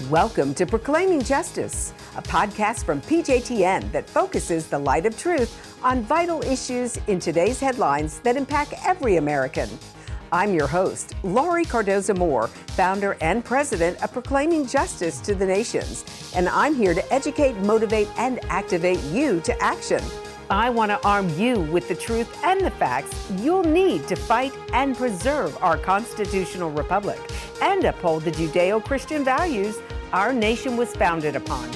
Welcome to Proclaiming Justice, a podcast from PJTN that focuses the light of truth on vital issues in today's headlines that impact every American. I'm your host, Laurie Cardoza Moore, founder and president of Proclaiming Justice to the Nations, and I'm here to educate, motivate, and activate you to action. I want to arm you with the truth and the facts you'll need to fight and preserve our constitutional republic and uphold the Judeo-Christian values our nation was founded upon.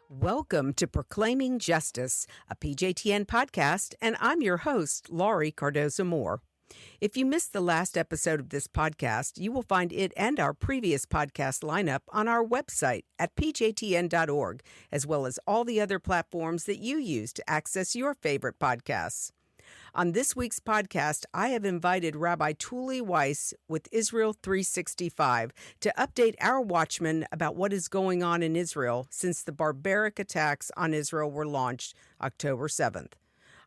Welcome to Proclaiming Justice, a PJTN podcast, and I'm your host, Laurie Cardoza Moore. If you missed the last episode of this podcast, you will find it and our previous podcast lineup on our website at pjtn.org, as well as all the other platforms that you use to access your favorite podcasts. On this week's podcast, I have invited Rabbi Tuly Weisz with Israel 365 to update our Watchmen about what is going on in Israel since the barbaric attacks on Israel were launched October 7th.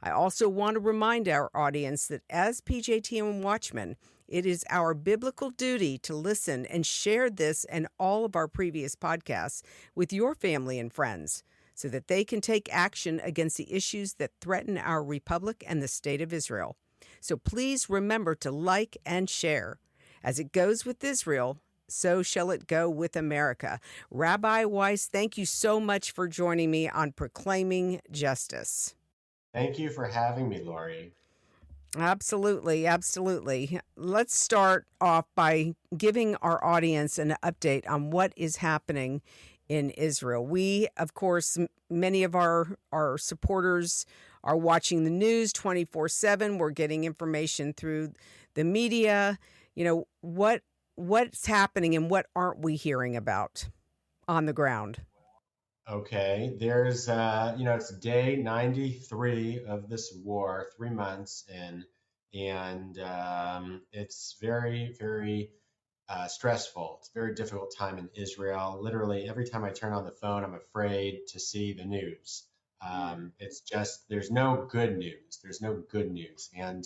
I also want to remind our audience that as PJTN Watchmen, it is our biblical duty to listen and share this and all of our previous podcasts with your family and friends so that they can take action against the issues that threaten our republic and the state of Israel. So please remember to like and share. As it goes with Israel, so shall it go with America. Rabbi Weisz, thank you so much for joining me on Proclaiming Justice. Thank you for having me, Laurie. Absolutely. Let's start off by giving our audience an update on what is happening in Israel. We, of course, many of our supporters are watching the news 24/7. We're getting information through the media. You know, what's happening and what aren't we hearing about on the ground? Okay, there's, it's day 93 of this war, 3 months in, and it's very, very stressful. It's a very difficult time in Israel. Literally, every time I turn on the phone, I'm afraid to see the news. It's just, there's no good news. There's no good news. And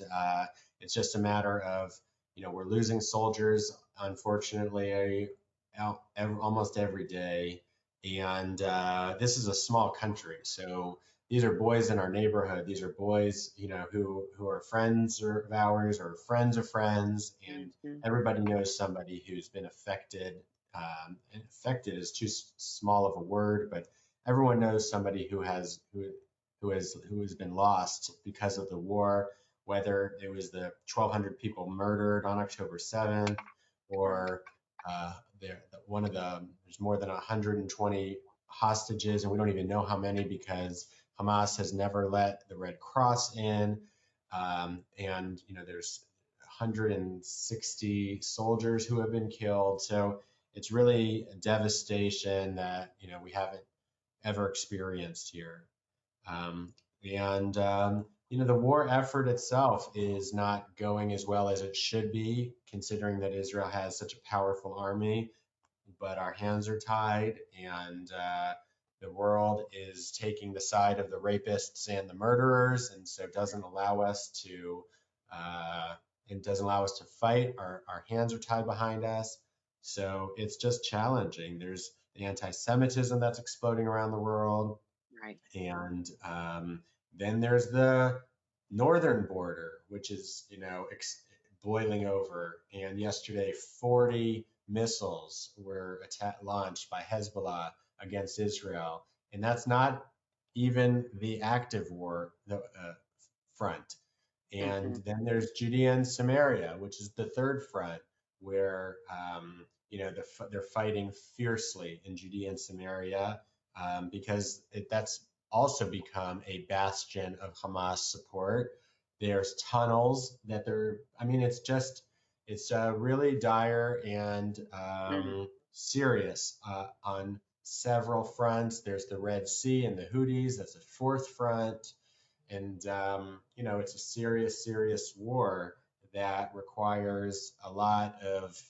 it's just a matter of, we're losing soldiers, unfortunately, almost every day. And this is a small country, so these are boys in our neighborhood. These are boys, who are friends of ours or friends of friends, and everybody knows somebody who's been affected. Affected is too small of a word, but everyone knows somebody who has been lost because of the war. Whether it was the 1,200 people murdered on October 7th, or there's more than 120 hostages, and we don't even know how many because Hamas has never let the Red Cross in. And there's 160 soldiers who have been killed. So it's really a devastation that we haven't ever experienced here. The war effort itself is not going as well as it should be, considering that Israel has such a powerful army, but our hands are tied, and the world is taking the side of the rapists and the murderers, and so it doesn't allow us to fight. Our hands are tied behind us, so it's just challenging. There's the anti-Semitism that's exploding around the world, right? And then there's the northern border, which is, boiling over. And yesterday, 40 missiles were launched by Hezbollah against Israel. And that's not even the active war front. And then there's Judea and Samaria, which is the third front, where, they're fighting fiercely in Judea and Samaria because that's also become a bastion of Hamas support. There's tunnels that it's really dire and serious on several fronts. There's the Red Sea and the Houthis. That's a fourth front. And, it's a serious, serious war that requires a lot of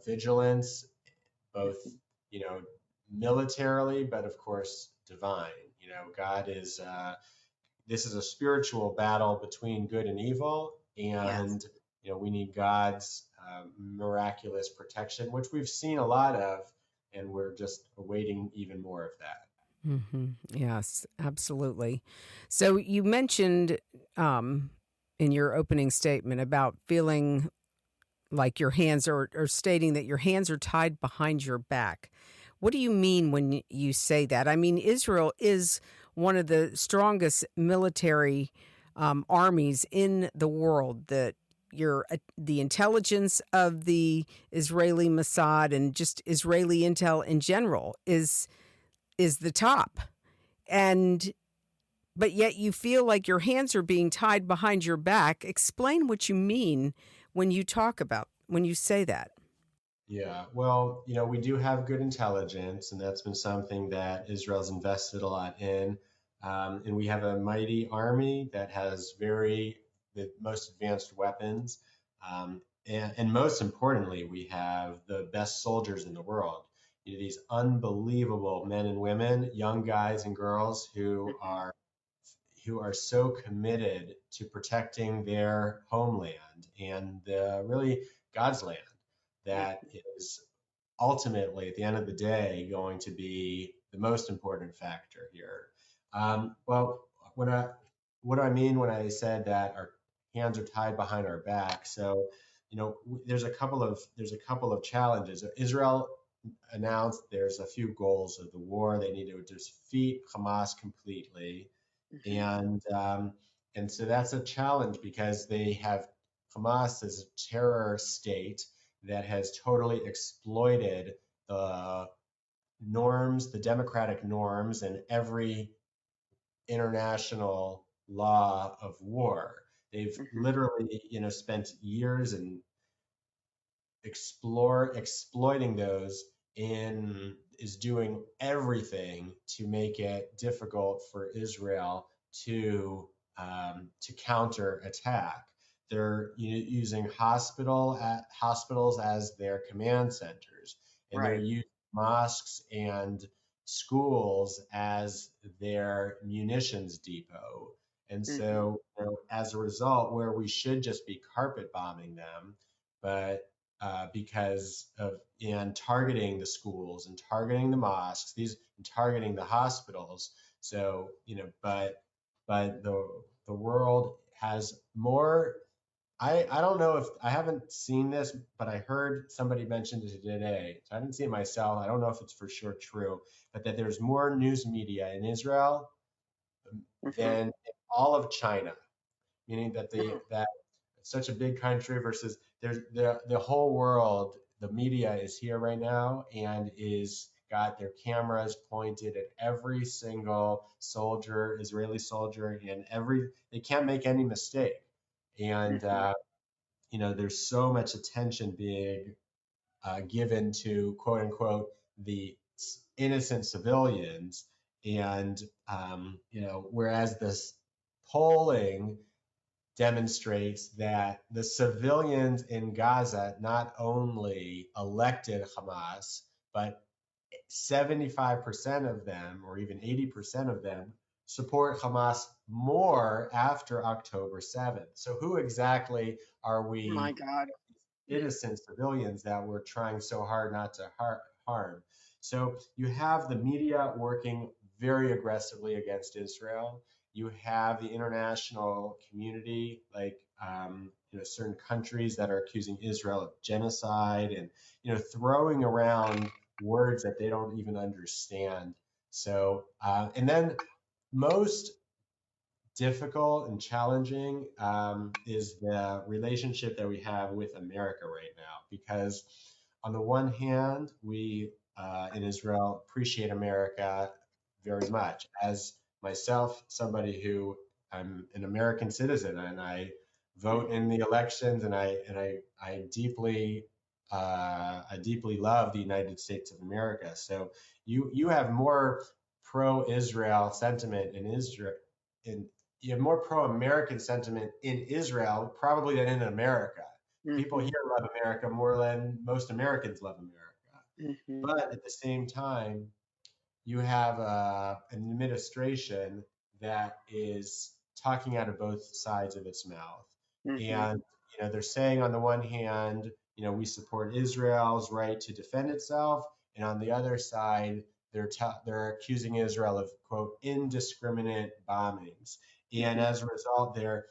vigilance, both, militarily, but of course, divine. God is, this is a spiritual battle between good and evil. And, we need God's miraculous protection, which we've seen a lot of, and we're just awaiting even more of that. Yes, absolutely. So you mentioned in your opening statement about feeling like your hands are, or stating that your hands are tied behind your back. What do you mean when you say that? I mean, Israel is one of the strongest military armies in the world. The intelligence of the Israeli Mossad and just Israeli intel in general is the top. But yet you feel like your hands are being tied behind your back. Explain what you mean when you say that. Yeah, well, we do have good intelligence, and that's been something that Israel's invested a lot in. And we have a mighty army that has the most advanced weapons. And most importantly, we have the best soldiers in the world. These unbelievable men and women, young guys and girls who are so committed to protecting their homeland and really God's land that is ultimately, at the end of the day, going to be the most important factor here. Well, what do I mean when I said that our hands are tied behind our back? So, there's a couple of challenges. Israel announced there's a few goals of the war. They need to defeat Hamas completely, and so that's a challenge because they have Hamas as a terror state that has totally exploited the norms, the democratic norms, and every international law of war. They've literally, spent years in exploiting those, and is doing everything to make it difficult for Israel to counter attack. They're using hospitals as their command centers, and they're using mosques and schools as their munitions depot. And so, as a result, where we should just be carpet bombing them, but because of and targeting the schools and targeting the mosques, and targeting the hospitals. So, but the world has more. I don't know if I haven't seen this, but I heard somebody mention it today. So I didn't see it myself. I don't know if it's for sure true, but that there's more news media in Israel than in all of China, meaning that that it's such a big country versus there's the whole world. The media is here right now and is got their cameras pointed at every single Israeli soldier, and they can't make any mistake. And there's so much attention being given to quote unquote the innocent civilians, and whereas this polling demonstrates that the civilians in Gaza not only elected Hamas, but 75% of them, or even 80% of them, support Hamas more after October 7th. So who exactly are we? My God. Innocent civilians that we're trying so hard not to harm. So you have the media working very aggressively against Israel. You have the international community, like certain countries that are accusing Israel of genocide, and throwing around words that they don't even understand. So and then most difficult and challenging is the relationship that we have with America right now, because on the one hand, we in Israel appreciate America very much. As myself, somebody who I'm an American citizen and I vote in the elections, and I deeply love the United States of America. So you have more pro-Israel sentiment in Israel, you have more pro-American sentiment in Israel probably than in America. People here love America more than most Americans love America. But at the same time, you have an administration that is talking out of both sides of its mouth. And they're saying on the one hand, we support Israel's right to defend itself, and on the other side, they're accusing Israel of, quote, indiscriminate bombings. And as a result, there's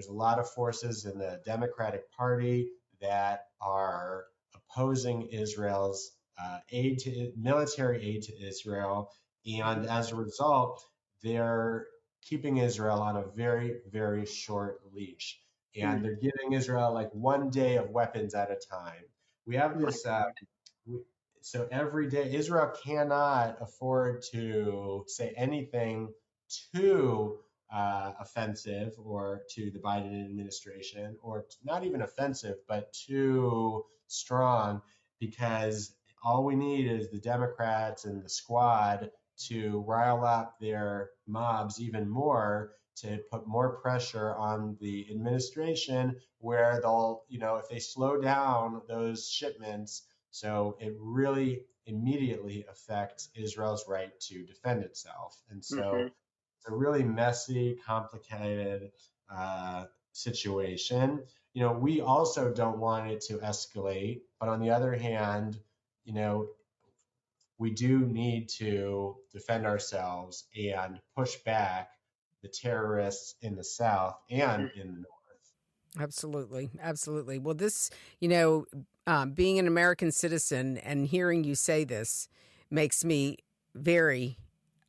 a lot of forces in the Democratic Party that are opposing Israel's military aid to Israel, and as a result, they're keeping Israel on a very, very short leash, and they're giving Israel like 1 day of weapons at a time. We have this. So every day, Israel cannot afford to say anything too offensive or to the Biden administration, or not even offensive, but too strong, because all we need is the Democrats and the squad to rile up their mobs even more, to put more pressure on the administration, where they'll, if they slow down those shipments, so it really immediately affects Israel's right to defend itself. And so it's a really messy, complicated situation. We also don't want it to escalate, but on the other hand, we do need to defend ourselves and push back the terrorists in the South and in the North. Absolutely. Absolutely. Well, this, being an American citizen and hearing you say this makes me very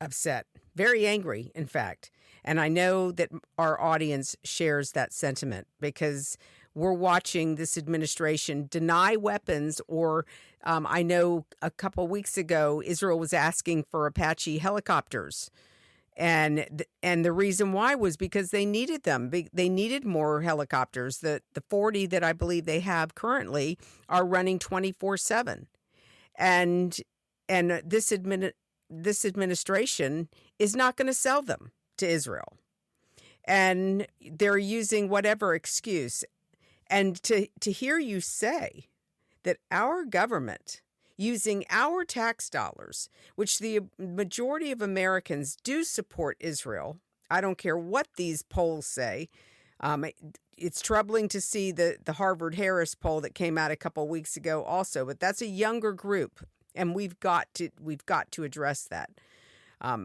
upset, very angry, in fact. And I know that our audience shares that sentiment, because we're watching this administration deny weapons, or I know a couple weeks ago, Israel was asking for Apache helicopters. And the reason why was because they needed them. They needed more helicopters. The 40 that I believe they have currently are running 24/7. And this administration is not going to sell them to Israel. And they're using whatever excuse. And to hear you say that our government, using our tax dollars, which the majority of Americans do support Israel. I don't care what these polls say. It's troubling to see the Harvard-Harris poll that came out a couple weeks ago also, but that's a younger group, and we've got to address that.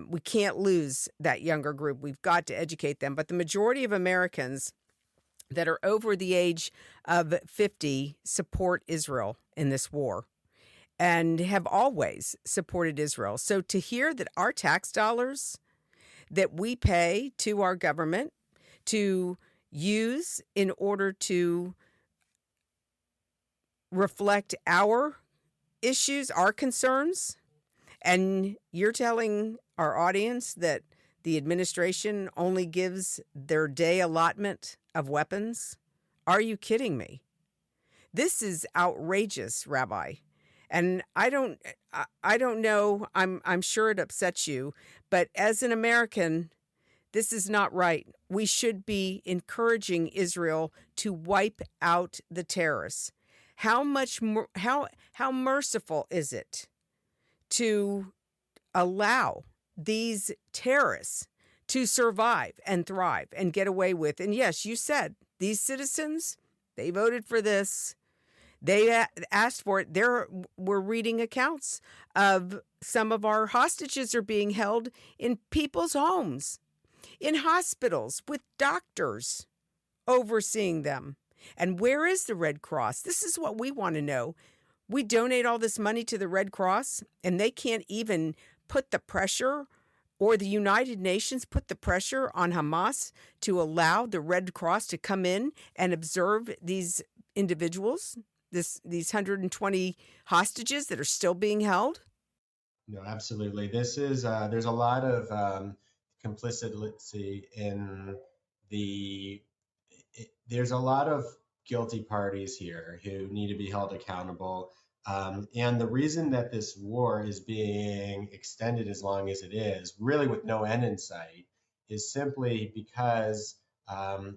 We can't lose that younger group. We've got to educate them. But the majority of Americans that are over the age of 50 support Israel in this war, and have always supported Israel. So to hear that our tax dollars that we pay to our government to use in order to reflect our issues, our concerns, and you're telling our audience that the administration only gives their day allotment of weapons? Are you kidding me? This is outrageous, Rabbi. And I don't know. I'm sure it upsets you, but as an American, this is not right. We should be encouraging Israel to wipe out the terrorists. How merciful is it to allow these terrorists to survive and thrive and get away with? And yes, you said these citizens, they voted for this. They asked for it. We're reading accounts of some of our hostages are being held in people's homes, in hospitals, with doctors overseeing them. And where is the Red Cross? This is what we want to know. We donate all this money to the Red Cross, and they can't even put the pressure, or the United Nations put the pressure on Hamas to allow the Red Cross to come in and observe these individuals, these 120 hostages that are still being held? No, absolutely. This is there's a lot of complicity in there's a lot of guilty parties here who need to be held accountable. And the reason that this war is being extended as long as it is, really with no end in sight, is simply because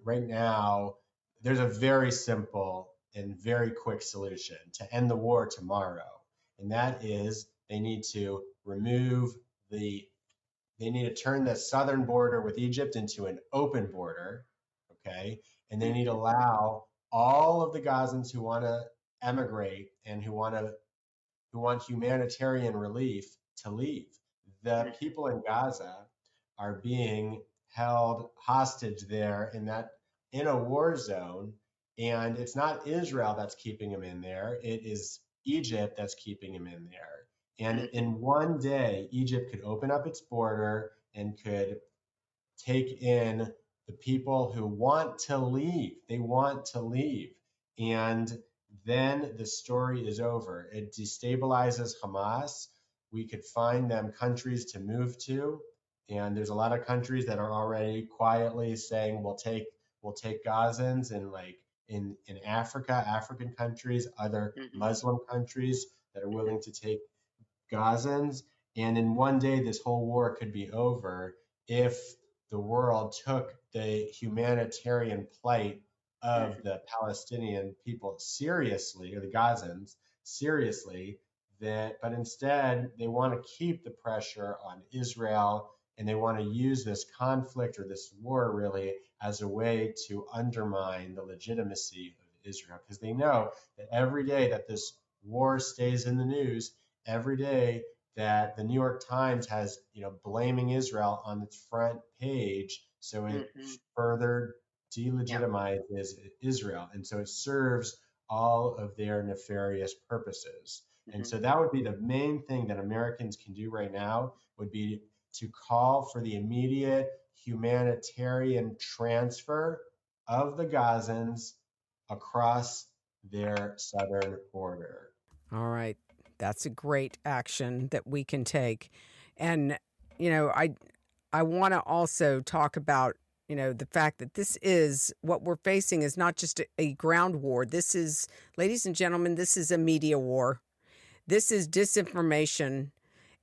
right now there's a very simple and very quick solution to end the war tomorrow. And that is they need to turn the southern border with Egypt into an open border. okay? And then he'd allow all of the Gazans who want to emigrate and who want humanitarian relief to leave. The people in Gaza are being held hostage there in a war zone, and it's not Israel that's keeping them in there. It is Egypt that's keeping them in there. And in one day, Egypt could open up its border and could take in the people who want to leave. They want to leave. And then the story is over. It destabilizes Hamas. We could find them countries to move to. And there's a lot of countries that are already quietly saying we'll take Gazans in Africa, African countries, other Muslim countries that are willing to take Gazans. And in one day, this whole war could be over if the world took the humanitarian plight of the Palestinian people seriously, or the Gazans seriously, but instead they want to keep the pressure on Israel, and they want to use this conflict or this war really as a way to undermine the legitimacy of Israel, because they know that every day that this war stays in the news, every day that the New York Times has, blaming Israel on its front page, so it further delegitimizes Israel, and so it serves all of their nefarious purposes. And so that would be the main thing that Americans can do right now, would be to call for the immediate humanitarian transfer of the Gazans across their southern border. All right. That's a great action that we can take. And, I want to also talk about, the fact that this is what we're facing is not just a ground war. This is, ladies and gentlemen, this is a media war. This is disinformation.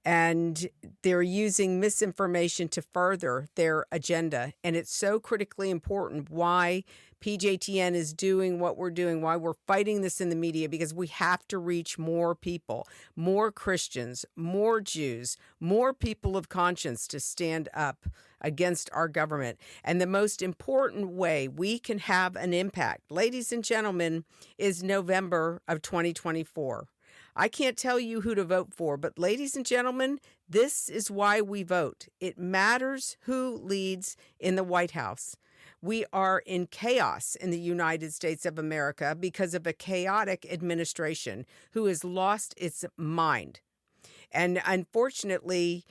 And they're using misinformation to further their agenda. And it's so critically important why PJTN is doing what we're doing, why we're fighting this in the media, because we have to reach more people, more Christians, more Jews, more people of conscience to stand up against our government. And the most important way we can have an impact, ladies and gentlemen, is November of 2024. I can't tell you who to vote for, but ladies and gentlemen, this is why we vote. It matters who leads in the White House. We are in chaos in the United States of America because of a chaotic administration who has lost its mind. And unfortunately,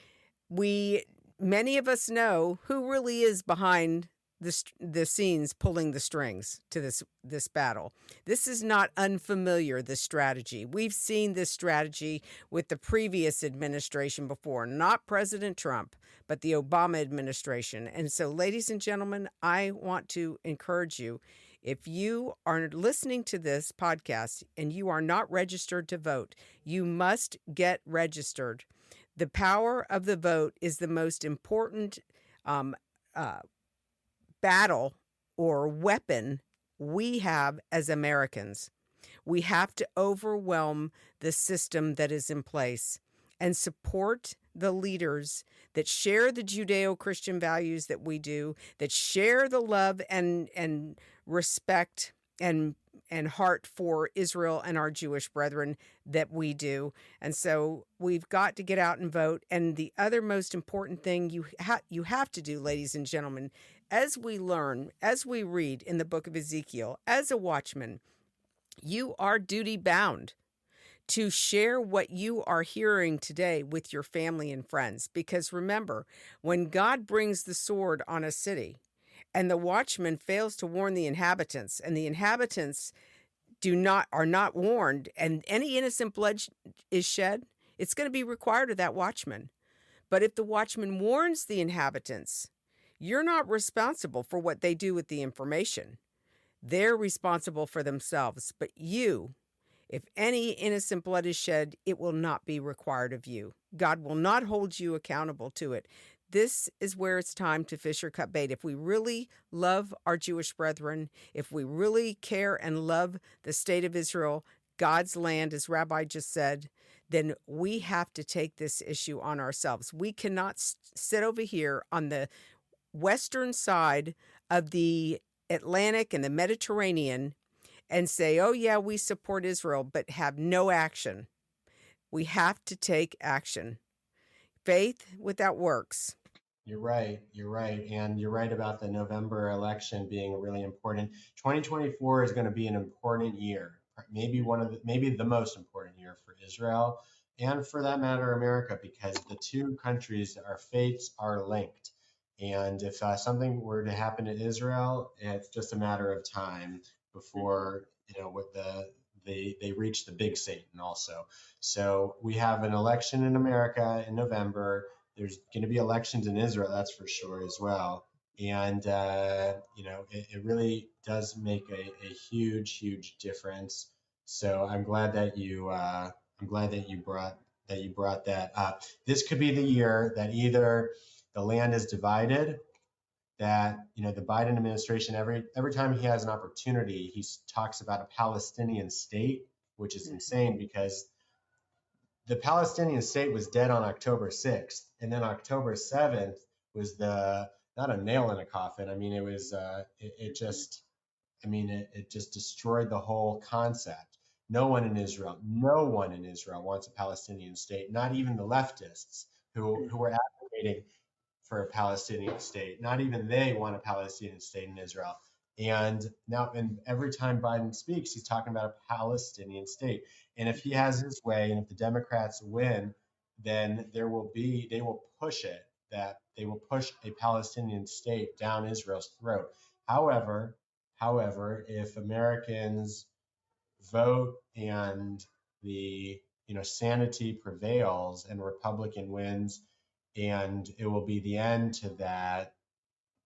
many of us know who really is behind the scenes pulling the strings to this battle. This is not unfamiliar, this strategy. We've seen this strategy with the previous administration before, not President Trump, but the Obama administration. And so, ladies and gentlemen, I want to encourage you, if you are listening to this podcast and you are not registered to vote, you must get registered. The power of the vote is the most important battle or weapon we have as Americans. We have to overwhelm the system that is in place and support the leaders that share the Judeo-Christian values that we do, that share the love and respect and heart for Israel and our Jewish brethren that we do. And so we've got to get out and vote. And the other most important thing you have to do, ladies and gentlemen, as we learn, as we read in the book of Ezekiel, as a watchman, you are duty bound to share what you are hearing today with your family and friends. Because remember, when God brings the sword on a city and the watchman fails to warn the inhabitants, and the inhabitants are not warned, and any innocent blood is shed, it's going to be required of that watchman. But if the watchman warns the inhabitants, you're not responsible for what they do with the information. They're responsible for themselves. But you, if any innocent blood is shed, it will not be required of you. God will not hold you accountable to it. This is where it's time to fish or cut bait. If we really love our Jewish brethren, if we really care and love the state of Israel, God's land, as Rabbi just said, then we have to take this issue on ourselves. We cannot sit over here on the western side of the Atlantic and the Mediterranean and say, oh, yeah, we support Israel, but have no action. We have to take action. Faith without works. You're right. You're right. And you're right about the November election being really important. 2024 is going to be an important year, maybe maybe the most important year for Israel and for that matter, America, because the two countries, our fates are linked. And if something were to happen to Israel, it's just a matter of time before, they reach the big Satan also. So we have an election in America in November. There's going to be elections in Israel, that's for sure as well. And it really does make a huge, huge difference. So I'm glad that you brought that up. This could be the year that either the land is divided, that the Biden administration every time he has an opportunity, he talks about a Palestinian state, which is insane because the Palestinian state was dead on October 6th, and then October 7th was not a nail in a coffin. I mean, it was it just destroyed the whole concept. No one in Israel wants a Palestinian state, not even the leftists who were advocating for a Palestinian state. Not even they want a Palestinian state in Israel. And every time Biden speaks, he's talking about a Palestinian state. And if he has his way, and if the Democrats win, then they will push a Palestinian state down Israel's throat. However, if Americans vote and the sanity prevails and Republican wins, and it will be the end to that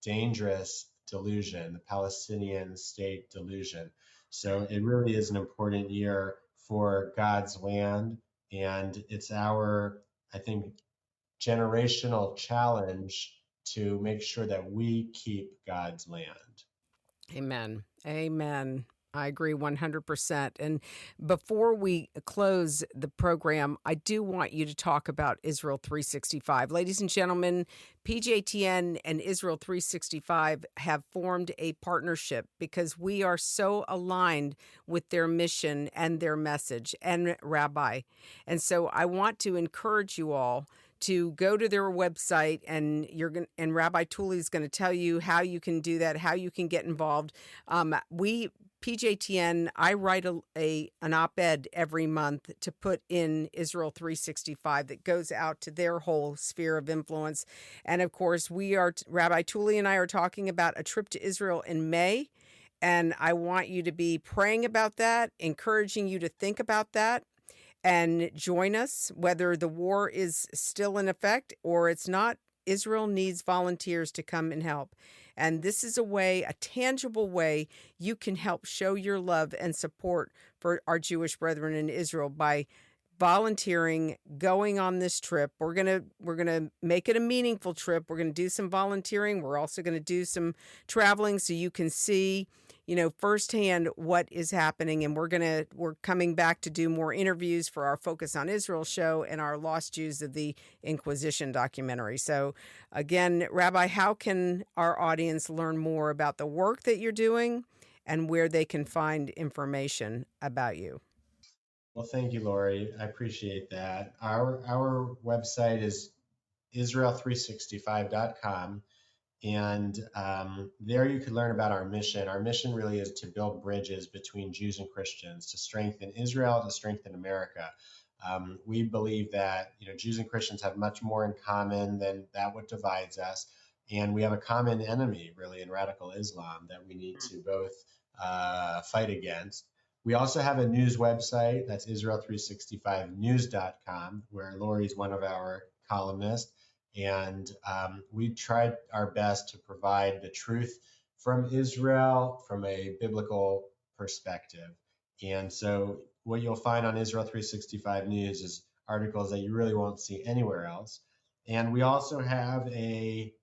dangerous delusion, the Palestinian state delusion. So it really is an important year for God's land, and it's our, I think, generational challenge to make sure that we keep God's land. Amen. Amen. I agree 100%. And before we close the program, I do want you to talk about Israel 365. Ladies and gentlemen, PJTN and Israel 365 have formed a partnership because we are so aligned with their mission and their message and Rabbi. And so I want to encourage you all to go to their website, and Rabbi Tuly is going to tell you how you can do that, how you can get involved. PJTN, I write an op-ed every month to put in Israel 365 that goes out to their whole sphere of influence. And of course, Rabbi Tuly and I are talking about a trip to Israel in May. And I want you to be praying about that, encouraging you to think about that, and join us, whether the war is still in effect or it's not. Israel needs volunteers to come and help. And this is a tangible way you can help show your love and support for our Jewish brethren in Israel by volunteering, going on this trip. We're gonna make it a meaningful trip. We're gonna do some volunteering. We're also gonna do some traveling so you can see, firsthand what is happening. And we're coming back to do more interviews for our Focus on Israel show and our Lost Jews of the Inquisition documentary. So again, Rabbi, how can our audience learn more about the work that you're doing and where they can find information about you? Well, thank you, Laurie. I appreciate that. Our website is Israel365.com. And there you could learn about our mission. Our mission really is to build bridges between Jews and Christians, to strengthen Israel, to strengthen America. We believe that Jews and Christians have much more in common than that what divides us. And we have a common enemy, really, in radical Islam that we need to both fight against. We also have a news website, that's Israel365news.com, where Laurie is one of our columnists. And we tried our best to provide the truth from Israel from a biblical perspective. And so what you'll find on Israel 365 News is articles that you really won't see anywhere else. And we also have a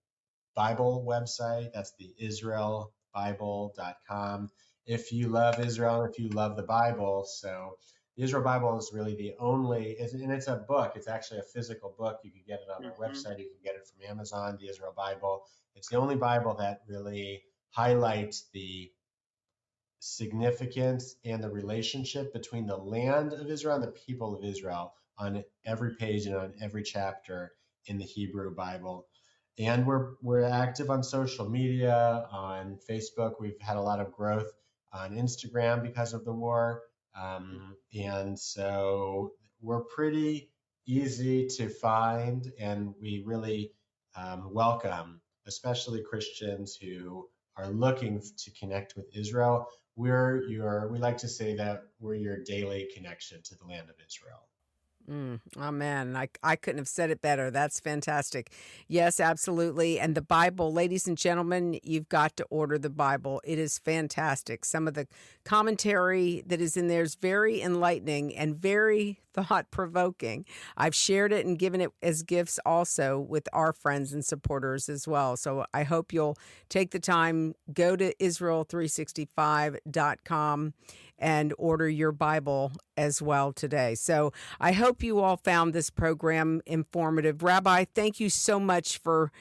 Bible website. That's the israelbible.com. If you love Israel, if you love the Bible, so the Israel Bible is really the only, and it's a book. It's actually a physical book. You can get it on our website. You can get it from Amazon, the Israel Bible. It's the only Bible that really highlight the significance and the relationship between the land of Israel and the people of Israel on every page and on every chapter in the Hebrew Bible. And we're active on social media, on Facebook. We've had a lot of growth on Instagram because of the war. And so we're pretty easy to find, and we really welcome, especially Christians who are looking to connect with Israel. We like to say that we're your daily connection to the land of Israel. Amen. I couldn't have said it better. That's fantastic. Yes, absolutely. And the Bible, ladies and gentlemen, you've got to order the Bible. It is fantastic. Some of the commentary that is in there is very enlightening and very thought-provoking. I've shared it and given it as gifts also with our friends and supporters as well. So I hope you'll take the time, go to Israel365.com and order your Bible as well today. So I hope you all found this program informative. Rabbi, thank you so much for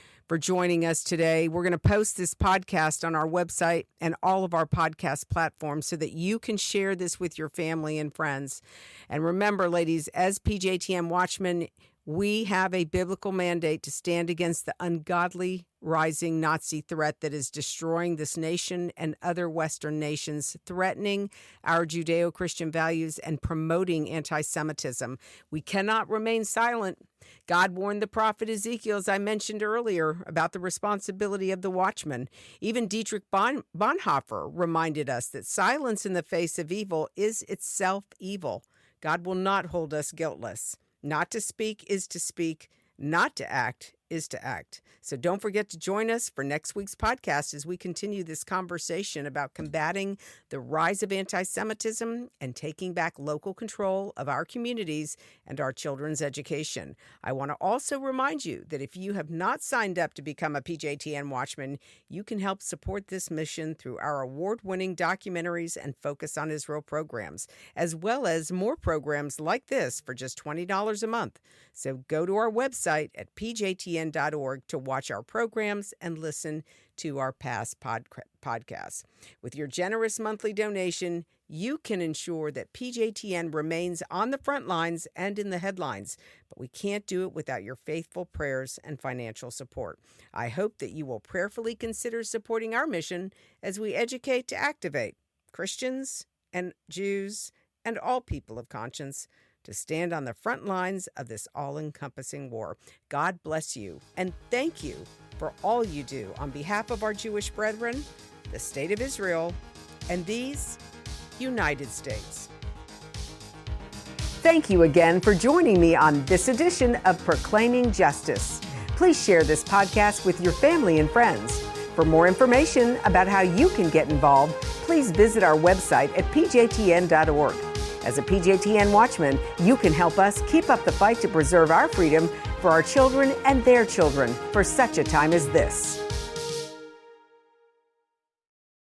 joining us today. We're going to post this podcast on our website and all of our podcast platforms so that you can share this with your family and friends. And remember, ladies, as PJTN Watchmen, we have a biblical mandate to stand against the ungodly rising Nazi threat that is destroying this nation and other Western nations, threatening our Judeo-Christian values and promoting anti-Semitism. We cannot remain silent. God warned the prophet Ezekiel, as I mentioned earlier, about the responsibility of the watchman. Even Dietrich Bonhoeffer reminded us that silence in the face of evil is itself evil. God will not hold us guiltless. Not to speak is to speak. Not to act is to act. So don't forget to join us for next week's podcast as we continue this conversation about combating the rise of anti-Semitism and taking back local control of our communities and our children's education. I want to also remind you that if you have not signed up to become a PJTN Watchman, you can help support this mission through our award-winning documentaries and Focus on Israel programs, as well as more programs like this for just $20 a month. So go to our website at pjtn.org to watch our programs and listen to our past podcasts. With your generous monthly donation, you can ensure that PJTN remains on the front lines and in the headlines, but we can't do it without your faithful prayers and financial support. I hope that you will prayerfully consider supporting our mission as we educate to activate Christians and Jews and all people of conscience to stand on the front lines of this all-encompassing war. God bless you, and thank you for all you do on behalf of our Jewish brethren, the State of Israel, and these United States. Thank you again for joining me on this edition of Proclaiming Justice. Please share this podcast with your family and friends. For more information about how you can get involved, please visit our website at pjtn.org. As a PJTN Watchman, you can help us keep up the fight to preserve our freedom for our children and their children for such a time as this.